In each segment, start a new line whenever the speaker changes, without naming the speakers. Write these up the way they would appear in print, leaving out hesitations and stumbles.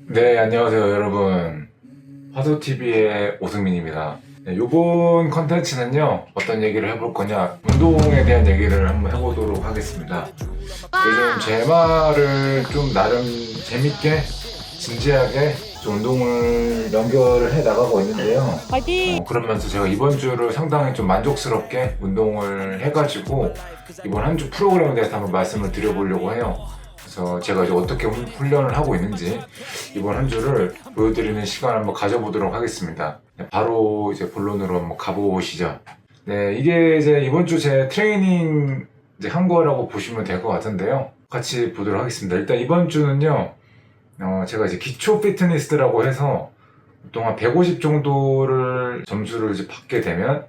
네, 안녕하세요, 여러분. 화소TV의 오승민입니다. 네, 이번 컨텐츠는요, 어떤 얘기를 해볼 거냐, 운동에 대한 얘기를 한번 해보도록 하겠습니다. 요즘 제 말을 좀 나름 재밌게, 진지하게 좀 운동을 연결을 해 나가고 있는데요.
화이팅!
그러면서 제가 이번 주를 상당히 좀 만족스럽게 운동을 해가지고, 이번 한 주 프로그램에 대해서 한번 말씀을 드려보려고 해요. 그래서 제가 이제 어떻게 훈련을 하고 있는지 이번 한 주를 보여드리는 시간을 한번 가져보도록 하겠습니다. 네, 바로 이제 본론으로 한번 가보시죠. 네, 이게 이제 이번 주 제 트레이닝 이제 한 거라고 보시면 될 것 같은데요. 같이 보도록 하겠습니다. 일단 이번 주는요, 제가 이제 기초 피트니스라고 해서 보통 한 150 정도를 점수를 이제 받게 되면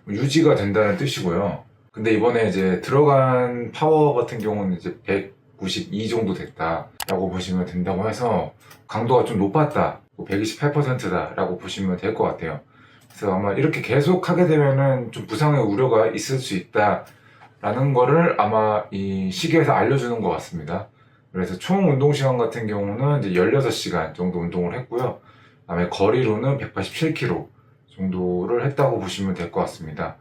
유지가 된다는 뜻이고요. 근데 이번에 이제 들어간 파워 같은 경우는 이제 192 정도 됐다라고 보시면 된다고 해서 강도가 좀 높았다, 128%다 라고 보시면 될 것 같아요. 그래서 아마 이렇게 계속 하게 되면은 좀 부상의 우려가 있을 수 있다라는 거를 아마 이 시계에서 알려주는 것 같습니다. 그래서 총 운동 시간 같은 경우는 이제 16시간 정도 운동을 했고요. 그다음에 거리로는 187km 정도를 했다고 보시면 될 것 같습니다.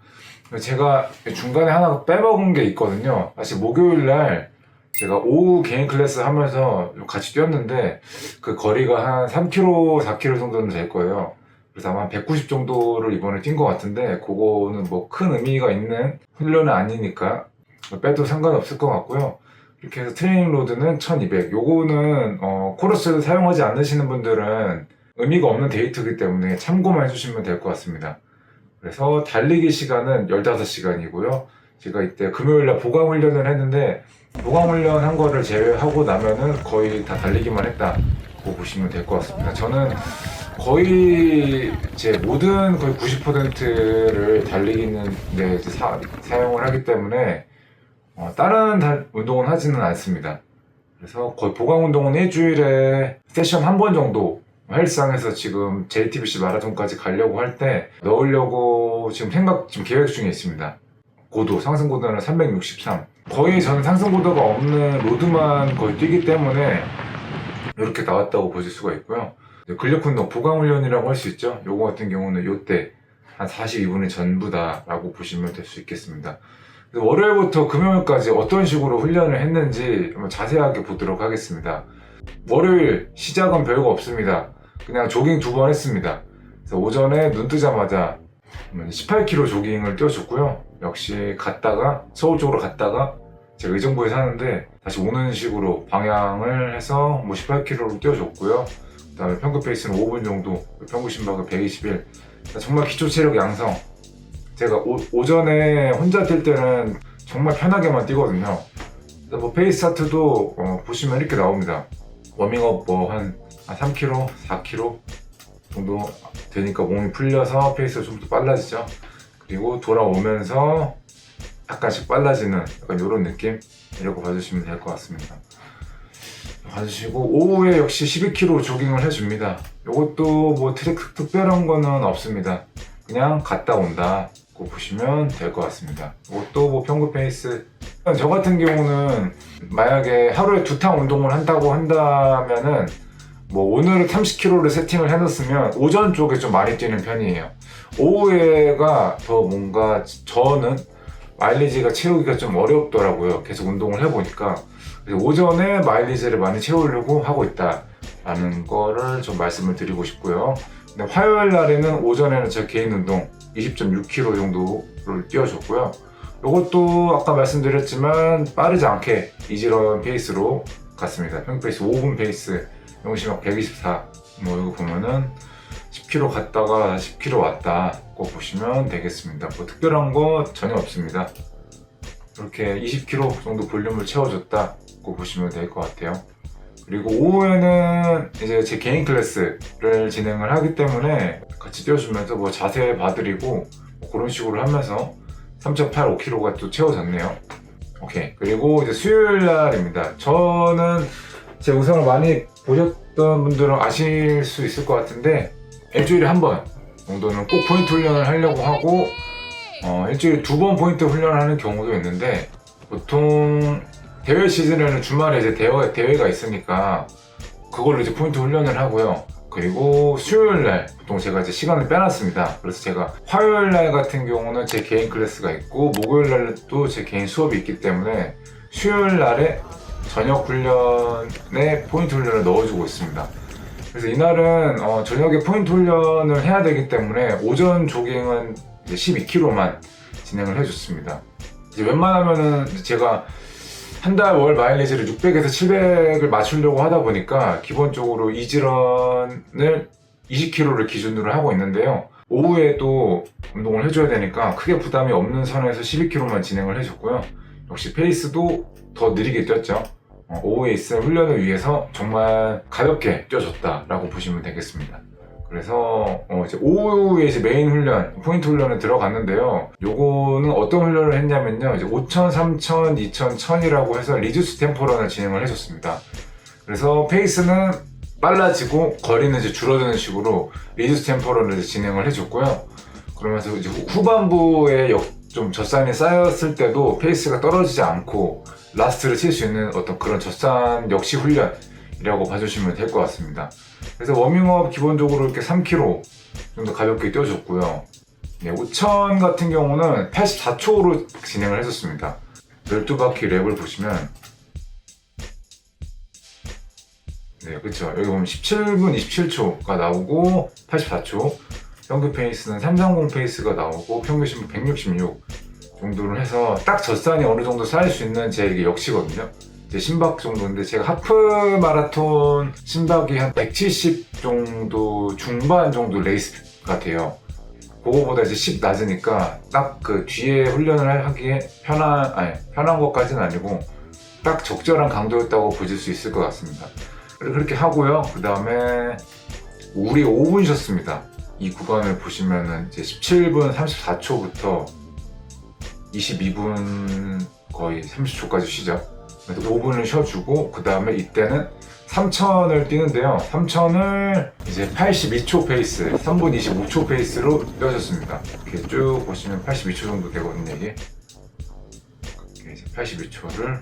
제가 중간에 하나 빼먹은 게 있거든요. 사실 목요일 날 제가 오후 개인 클래스 하면서 같이 뛰었는데 그 거리가 한 3km, 4km 정도는 될 거예요. 그래서 아마 190 정도를 이번에 뛴 것 같은데 그거는 뭐 큰 의미가 있는 훈련은 아니니까 빼도 상관없을 것 같고요. 이렇게 해서 트레이닝 로드는 1200. 요거는 코러스를 사용하지 않으시는 분들은 의미가 없는 데이터이기 때문에 참고만 해주시면 될 것 같습니다. 그래서 달리기 시간은 15시간이고요. 제가 이때 금요일날 보강 훈련을 했는데 보강 훈련 한 거를 제외하고 나면은 거의 다 달리기만 했다고 보시면 될 것 같습니다. 저는 거의 제 모든 거의 90%를 달리기는 데 사용을 하기 때문에 다른 운동은 하지는 않습니다. 그래서 거의 보강 운동은 일주일에 세션 한 번 정도 헬스장에서 지금 JTBC 마라톤까지 가려고 할 때 넣으려고 지금 계획 중에 있습니다. 고도, 상승 고도는 363. 거의 저는 상승 고도가 없는 로드만 거의 뛰기 때문에 이렇게 나왔다고 보실 수가 있고요. 근력 운동, 보강 훈련이라고 할 수 있죠. 요거 같은 경우는 요때 한 42분의 전부다라고 보시면 될 수 있겠습니다. 월요일부터 금요일까지 어떤 식으로 훈련을 했는지 한번 자세하게 보도록 하겠습니다. 월요일 시작은 별거 없습니다. 그냥 조깅 2번 했습니다. 그래서 오전에 눈 뜨자마자 18km 조깅을 뛰어줬고요. 역시 서울 쪽으로 갔다가 제가 의정부에 사는데 다시 오는 식으로 방향을 해서 18km로 뛰어줬고요. 그 다음에 평균 페이스는 5분 정도, 평균 심박은 121. 정말 기초 체력 양성. 제가 오전에 혼자 뛸 때는 정말 편하게만 뛰거든요. 뭐 페이스 차트도 보시면 이렇게 나옵니다. 워밍업 뭐 한 3km, 4km 정도 되니까 몸이 풀려서 페이스가 좀 더 빨라지죠. 그리고 돌아오면서 약간씩 빨라지는 약간 이런 느낌이라고 봐주시면 될 것 같습니다. 봐주시고 오후에 역시 12km 조깅을 해줍니다. 이것도 뭐 특별한 거는 없습니다. 그냥 갔다 온다 고 보시면 될 것 같습니다. 이것도 뭐 평균 페이스, 저 같은 경우는 만약에 하루에 2탕 운동을 한다고 한다면은 뭐 오늘은 30km를 세팅을 해놨으면 오전 쪽에 좀 많이 뛰는 편이에요. 오후에가 더 뭔가 저는 마일리지가 채우기가 좀 어렵더라고요. 계속 운동을 해보니까. 그래서 오전에 마일리지를 많이 채우려고 하고 있다라는 거를 좀 말씀을 드리고 싶고요. 근데 화요일 날에는 오전에는 제 개인 운동 20.6km 정도를 뛰어줬고요. 이것도 아까 말씀드렸지만 빠르지 않게 이지런 페이스로 갔습니다. 평균 페이스 5분 페이스, 평균심박 124. 뭐 이거 보면은 10km 갔다가 10km 왔다 고 보시면 되겠습니다. 뭐 특별한 거 전혀 없습니다. 이렇게 20km 정도 볼륨을 채워줬다고 보시면 될 것 같아요. 그리고 오후에는 이제 제 개인 클래스를 진행을 하기 때문에 같이 뛰어주면서 뭐 자세 봐드리고 뭐 그런 식으로 하면서 3.85km가 또 채워졌네요. 오케이. 그리고 이제 수요일 날입니다. 저는 제 영상을 많이 보셨던 분들은 아실 수 있을 것 같은데 일주일에 한 번 정도는 꼭 포인트 훈련을 하려고 하고 일주일에 2번 포인트 훈련을 하는 경우도 있는데 보통 대회 시즌에는 주말에 이제 대회가 있으니까 그걸로 이제 포인트 훈련을 하고요. 그리고 수요일날 보통 제가 이제 시간을 빼놨습니다. 그래서 제가 화요일날 같은 경우는 제 개인 클래스가 있고 목요일날도 제 개인 수업이 있기 때문에 수요일날에 저녁 훈련에 포인트 훈련을 넣어주고 있습니다. 그래서 이날은 저녁에 포인트 훈련을 해야 되기 때문에 오전 조깅은 이제 12km만 진행을 해줬습니다. 이제 웬만하면은 제가 한 달 월 마일리지를 600에서 700을 맞추려고 하다 보니까 기본적으로 이지런을 20km를 기준으로 하고 있는데요. 오후에 또 운동을 해줘야 되니까 크게 부담이 없는 선에서 12km만 진행을 해줬고요. 역시 페이스도 더 느리게 뛰었죠. 오후에 있을 훈련을 위해서 정말 가볍게 뛰어줬다라고 보시면 되겠습니다. 그래서 이제 오후에 이제 메인 훈련, 포인트 훈련에 들어갔는데요. 요거는 어떤 훈련을 했냐면요. 이제 5,000, 3,000, 2,000, 1,000이라고 해서 리듀스 템포런을 진행을 해줬습니다. 그래서 페이스는 빨라지고 거리는 이제 줄어드는 식으로 리듀스 템포런을 진행을 해줬고요. 그러면서 이제 후반부에 좀 젖산이 쌓였을 때도 페이스가 떨어지지 않고 라스트를 칠 수 있는 어떤 그런 젖산 역시 훈련이라고 봐주시면 될 것 같습니다. 그래서 워밍업 기본적으로 이렇게 3km 정도 가볍게 뛰어줬고요. 네, 5,000 같은 경우는 84초로 진행을 했었습니다. 12바퀴 랩을 보시면 네, 그쵸. 여기 보면 17분 27초가 나오고 84초, 평균 페이스는 330 페이스가 나오고 평균 심박 166 정도를 해서 딱 젖산이 어느 정도 쌓일 수 있는 제 이게 역시거든요. 제 심박 정도인데 제가 하프 마라톤 심박이 한 170 정도 중반 정도 레이스가 돼요. 그거보다 이제 10 낮으니까 딱 그 뒤에 훈련을 하기에 편한 것까지는 아니고 딱 적절한 강도였다고 보실 수 있을 것 같습니다. 그렇게 하고요. 그 다음에 우리 5분 쉬었습니다. 이 구간을 보시면은 이제 17분 34초부터 22분 거의 30초까지 쉬죠. 그래서 5분을 쉬어주고 그 다음에 이때는 3000을 뛰는데요. 3000을 이제 82초 페이스, 3분 25초 페이스로 뛰어줬습니다. 이렇게 쭉 보시면 82초 정도 되거든요, 이게. 이렇게 이제 82초를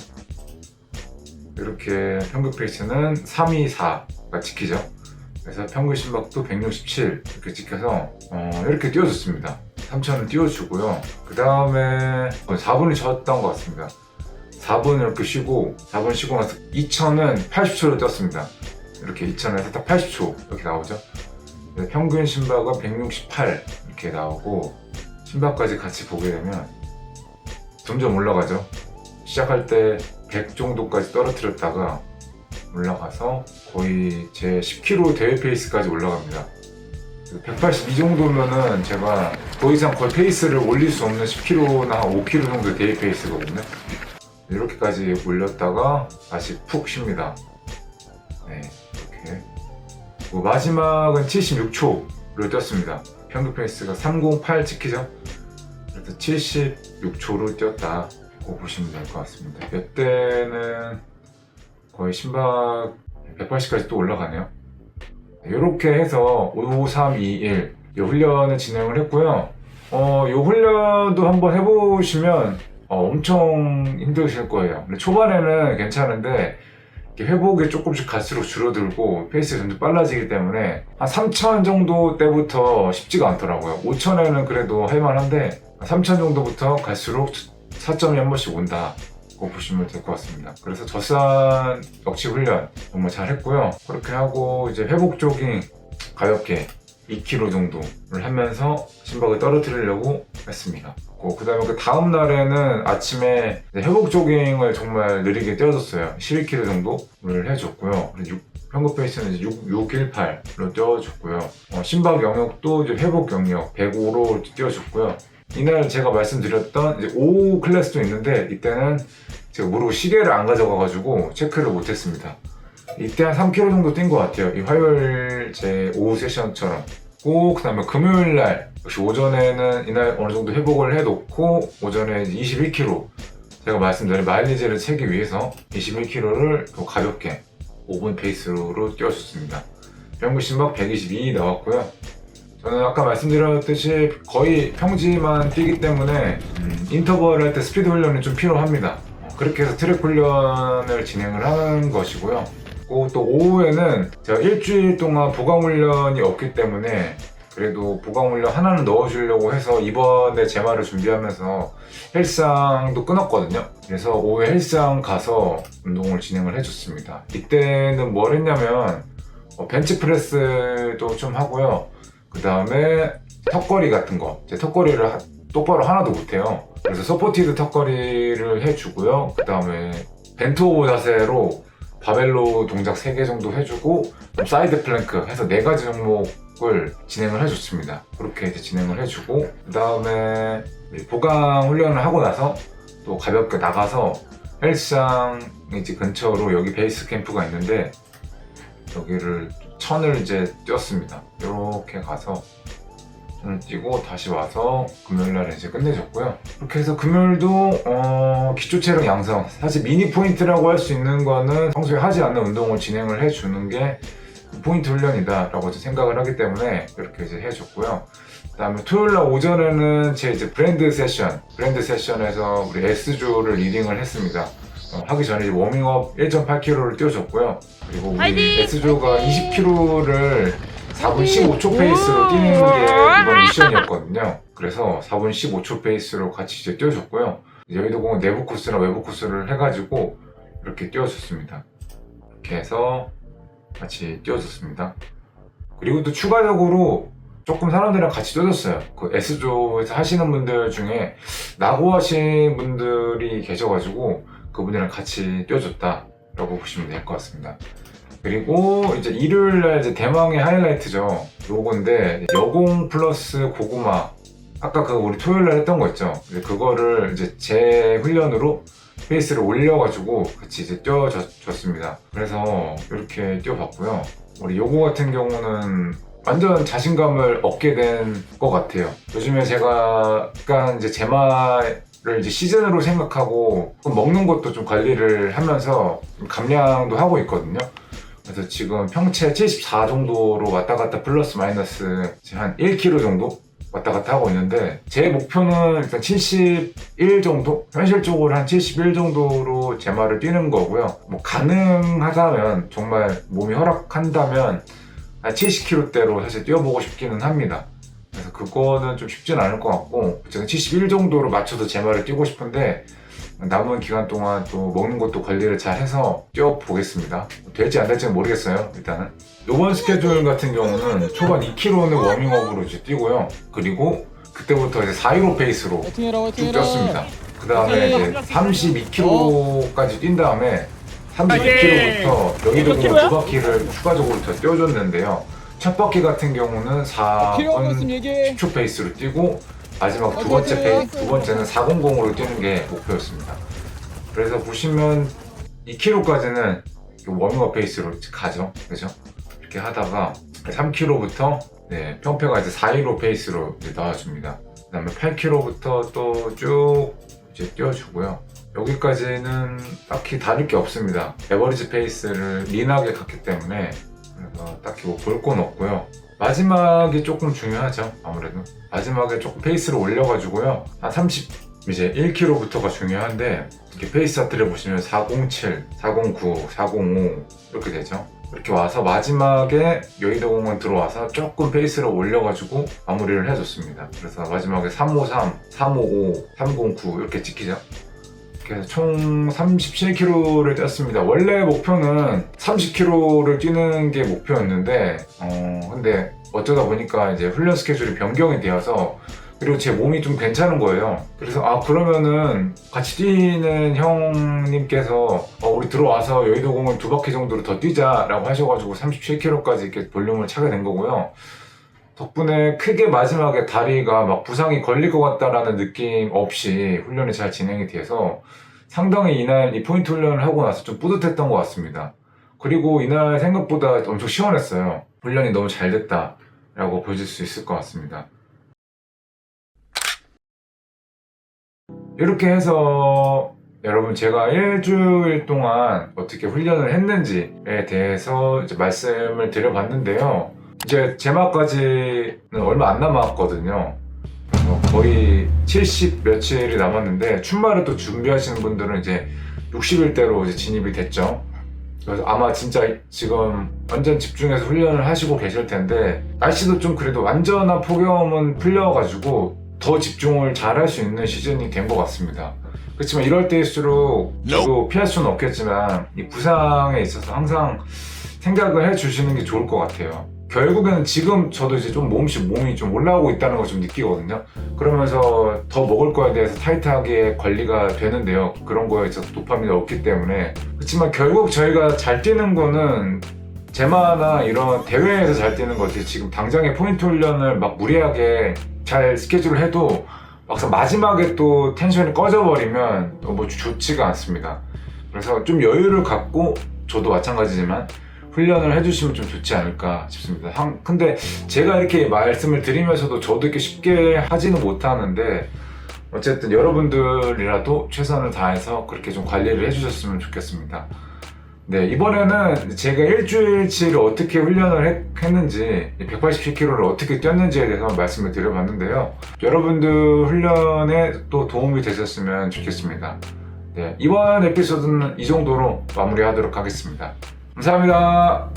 이렇게 평균 페이스는 324가 지키죠. 그래서 평균 심박도 167 이렇게 지켜서 이렇게 뛰어줬습니다. 3000을 띄워주고요. 그 다음에 4분이 졌던 것 같습니다. 4분 이렇게 쉬고 4분 쉬고 나서 2000은 80초를 뛰었습니다. 이렇게 2000에서 딱 80초 이렇게 나오죠. 평균 심박은 168 이렇게 나오고 심박까지 같이 보게 되면 점점 올라가죠. 시작할 때 100 정도까지 떨어뜨렸다가 올라가서 거의 제 10km 대회 페이스까지 올라갑니다. 182 정도면은 제가 더 이상 거의 페이스를 올릴 수 없는 10km나 5km 정도 대회 페이스거든요. 이렇게까지 올렸다가 다시 푹 쉽니다. 네, 이렇게. 마지막은 76초를 뛰었습니다. 평균 페이스가 308 지키죠? 그래서 76초를 뛰었다고 보시면 될 것 같습니다. 이때는 거의 심박 180까지 또 올라가네요. 이렇게 해서 5, 3, 2, 1 이 훈련을 진행을 했고요. 이 훈련도 한번 해보시면 엄청 힘드실 거예요. 근데 초반에는 괜찮은데 회복이 조금씩 갈수록 줄어들고 페이스가 점점 빨라지기 때문에 한 3000 정도 때부터 쉽지가 않더라고요. 5000에는 그래도 할만한데 3000 정도부터 갈수록 4점이 한 번씩 온다 고 보시면 될 것 같습니다. 그래서 젖산 역시 훈련 정말 잘 했고요. 그렇게 하고 이제 회복 조깅 가볍게 2km 정도를 하면서 심박을 떨어뜨리려고 했습니다. 그 다음에 그 다음 날에는 아침에 회복 조깅을 정말 느리게 뛰어줬어요. 12km 정도를 해줬고요. 평균 페이스는 이제 618로 뛰어줬고요. 심박 영역도 이제 회복 영역 105로 뛰어줬고요. 이날 제가 말씀드렸던 이제 오후 클래스도 있는데 이때는 제가 모르고 시계를 안 가져가가지고 체크를 못했습니다. 이때 한 3km 정도 뛴 것 같아요. 이 화요일 제 오후 세션처럼. 그 다음에 금요일날 역시 오전에는 이날 어느 정도 회복을 해놓고 오전에 21km 제가 말씀드린 마일리지를 채기 위해서 21km를 더 가볍게 5분 페이스로 뛰어줬습니다. 평균 심박 122 나왔고요. 저는 아까 말씀드렸듯이 거의 평지만 뛰기 때문에 인터벌 할 때 스피드 훈련이 좀 필요합니다. 그렇게 해서 트랙 훈련을 진행을 하는 것이고요. 했고, 또 오후에는 제가 일주일 동안 보강훈련이 없기 때문에 그래도 보강훈련 하나는 넣어주려고 해서 이번에 제마를 준비하면서 헬스장도 끊었거든요. 그래서 오후에 헬스장 가서 운동을 진행을 해줬습니다. 이때는 뭘 했냐면 벤치프레스도 좀 하고요. 그 다음에 턱걸이 같은 거, 제 턱걸이를 똑바로 하나도 못해요. 그래서 서포티드 턱걸이를 해주고요. 그 다음에 벤트 오버 자세로 바벨로 동작 3개 정도 해주고 사이드 플랭크 해서 4가지 종목을 진행을 해줬습니다. 그렇게 이제 진행을 해주고, 그 다음에 보강 훈련을 하고 나서 또 가볍게 나가서 헬스장 이제 근처로 여기 베이스 캠프가 있는데 여기를 1000을 이제 뛰었습니다. 이렇게 가서 뛰고 다시 와서 금요일날에 이제 끝내줬고요. 그렇게 해서 금요일도 기초 체력 양성, 사실 미니 포인트라고 할 수 있는 거는 평소에 하지 않는 운동을 진행을 해주는 게 포인트 훈련이다 라고 생각을 하기 때문에 이렇게 이제 해줬고요. 그 다음에 토요일날 오전에는 제 이제 브랜드 세션에서 우리 S조를 리딩을 했습니다. 하기 전에 이제 워밍업 1.8km를 뛰어줬고요. 그리고 우리 S조가 20km를 4분 15초 페이스로 뛰는 게 이번 미션이었거든요. 그래서 4분 15초 페이스로 같이 이제 뛰어줬고요. 여의도공원 내부 코스나 외부 코스를 해가지고 이렇게 뛰어줬습니다. 이렇게 해서 같이 뛰어줬습니다. 그리고 또 추가적으로 조금 사람들이랑 같이 뛰어줬어요. 그 S조에서 하시는 분들 중에 낙오하신 분들이 계셔가지고 그분이랑 같이 뛰어줬다라고 보시면 될 것 같습니다. 그리고 이제 일요일날 이제 대망의 하이라이트죠. 요건데 여공 플러스 고구마, 아까 그 우리 토요일날 했던 거 있죠. 이제 그거를 이제 제 훈련으로 페이스를 올려가지고 같이 이제 뛰어줬습니다. 그래서 이렇게 뛰어봤고요. 우리 요거 같은 경우는 완전 자신감을 얻게 된 것 같아요. 요즘에 제가 약간 이제 제마를 이제 시즌으로 생각하고 먹는 것도 좀 관리를 하면서 감량도 하고 있거든요. 그래서 지금 평체 74 정도로 왔다 갔다 플러스 마이너스 한 1kg 정도 왔다 갔다 하고 있는데, 제 목표는 일단 71 정도? 현실적으로 한 71 정도로 제마를 뛰는 거고요. 뭐 가능하다면, 정말 몸이 허락한다면 한 70kg대로 사실 뛰어보고 싶기는 합니다. 그래서 그거는 좀 쉽진 않을 것 같고, 제가 71 정도로 맞춰서 제마를 뛰고 싶은데 남은 기간 동안 또 먹는 것도 관리를 잘 해서 뛰어보겠습니다. 될지 안 될지는 모르겠어요. 일단은 이번 스케줄 같은 경우는 초반 2km는 워밍업으로 이제 뛰고요. 그리고 그때부터 이제 415 페이스로 쭉 뛰었습니다. 그 다음에 이제 32km까지 뛴 다음에 32km부터 여의도공원 2바퀴를 추가적으로 더 뛰어줬는데요. 첫 바퀴 같은 경우는 4분 10초 페이스로 뛰고, 마지막 두 번째는 400으로 뛰는 게 목표였습니다. 그래서 보시면 2km까지는 워밍업 페이스로 가죠. 그죠? 이렇게 하다가 3km부터 평패가 이제 415 페이스로 이제 나와줍니다. 그 다음에 8km부터 또 쭉 이제 뛰어주고요. 여기까지는 딱히 다를 게 없습니다. 에버리지 페이스를 린하게 갔기 때문에, 그래서 딱히 뭐 볼 건 없고요. 마지막이 조금 중요하죠. 아무래도 마지막에 조금 페이스를 올려가지고요, 한 이제 1km부터가 중요한데, 이렇게 페이스 차트를 보시면 407, 409, 405 이렇게 되죠. 이렇게 와서 마지막에 여의도공원 들어와서 조금 페이스를 올려가지고 마무리를 해줬습니다. 그래서 마지막에 353, 355, 309 이렇게 찍히죠. 그래서 총 37km를 뛰었습니다. 원래 목표는 30km를 뛰는 게 목표였는데, 근데 어쩌다 보니까 이제 훈련 스케줄이 변경이 되어서, 그리고 제 몸이 좀 괜찮은 거예요. 그래서 그러면은 같이 뛰는 형님께서 우리 들어와서 여의도공원 2바퀴 정도로 더 뛰자라고 하셔가지고 37km까지 이렇게 볼륨을 차게 된 거고요. 덕분에 크게 마지막에 다리가 막 부상이 걸릴 것 같다라는 느낌 없이 훈련이 잘 진행이 돼서 상당히 이날 이 포인트 훈련을 하고 나서 좀 뿌듯했던 것 같습니다. 그리고 이날 생각보다 엄청 시원했어요. 훈련이 너무 잘 됐다라고 보여줄 수 있을 것 같습니다. 이렇게 해서 여러분, 제가 일주일 동안 어떻게 훈련을 했는지에 대해서 이제 말씀을 드려봤는데요. 이제 제마까지는 얼마 안 남았거든요. 거의 70 며칠이 남았는데, 춘마를 또 준비하시는 분들은 이제 60일대로 이제 진입이 됐죠. 그래서 아마 진짜 지금 완전 집중해서 훈련을 하시고 계실 텐데, 날씨도 좀 그래도 완전한 폭염은 풀려가지고 더 집중을 잘 할 수 있는 시즌이 된 것 같습니다. 그렇지만 이럴 때일수록 저도 피할 수는 없겠지만 이 부상에 있어서 항상 생각을 해주시는 게 좋을 것 같아요. 결국에는 지금 저도 이제 좀 몸이 좀 올라오고 있다는 걸 좀 느끼거든요. 그러면서 더 먹을 거에 대해서 타이트하게 관리가 되는데요. 그런 거에 있어서 도파민이 없기 때문에. 그렇지만 결국 저희가 잘 뛰는 거는 제마나 이런 대회에서 잘 뛰는 거지, 지금 당장에 포인트 훈련을 막 무리하게 잘 스케줄을 해도 막상 마지막에 또 텐션이 꺼져버리면 뭐 좋지가 않습니다. 그래서 좀 여유를 갖고, 저도 마찬가지지만 훈련을 해주시면 좀 좋지 않을까 싶습니다. 근데 제가 이렇게 말씀을 드리면서도 저도 이렇게 쉽게 하지는 못하는데, 어쨌든 여러분들이라도 최선을 다해서 그렇게 좀 관리를 해주셨으면 좋겠습니다. 네, 이번에는 제가 일주일치를 어떻게 훈련을 했는지, 187km를 어떻게 뛰었는지에 대해서 말씀을 드려봤는데요. 여러분들 훈련에 또 도움이 되셨으면 좋겠습니다. 네, 이번 에피소드는 이 정도로 마무리하도록 하겠습니다. 감사합니다.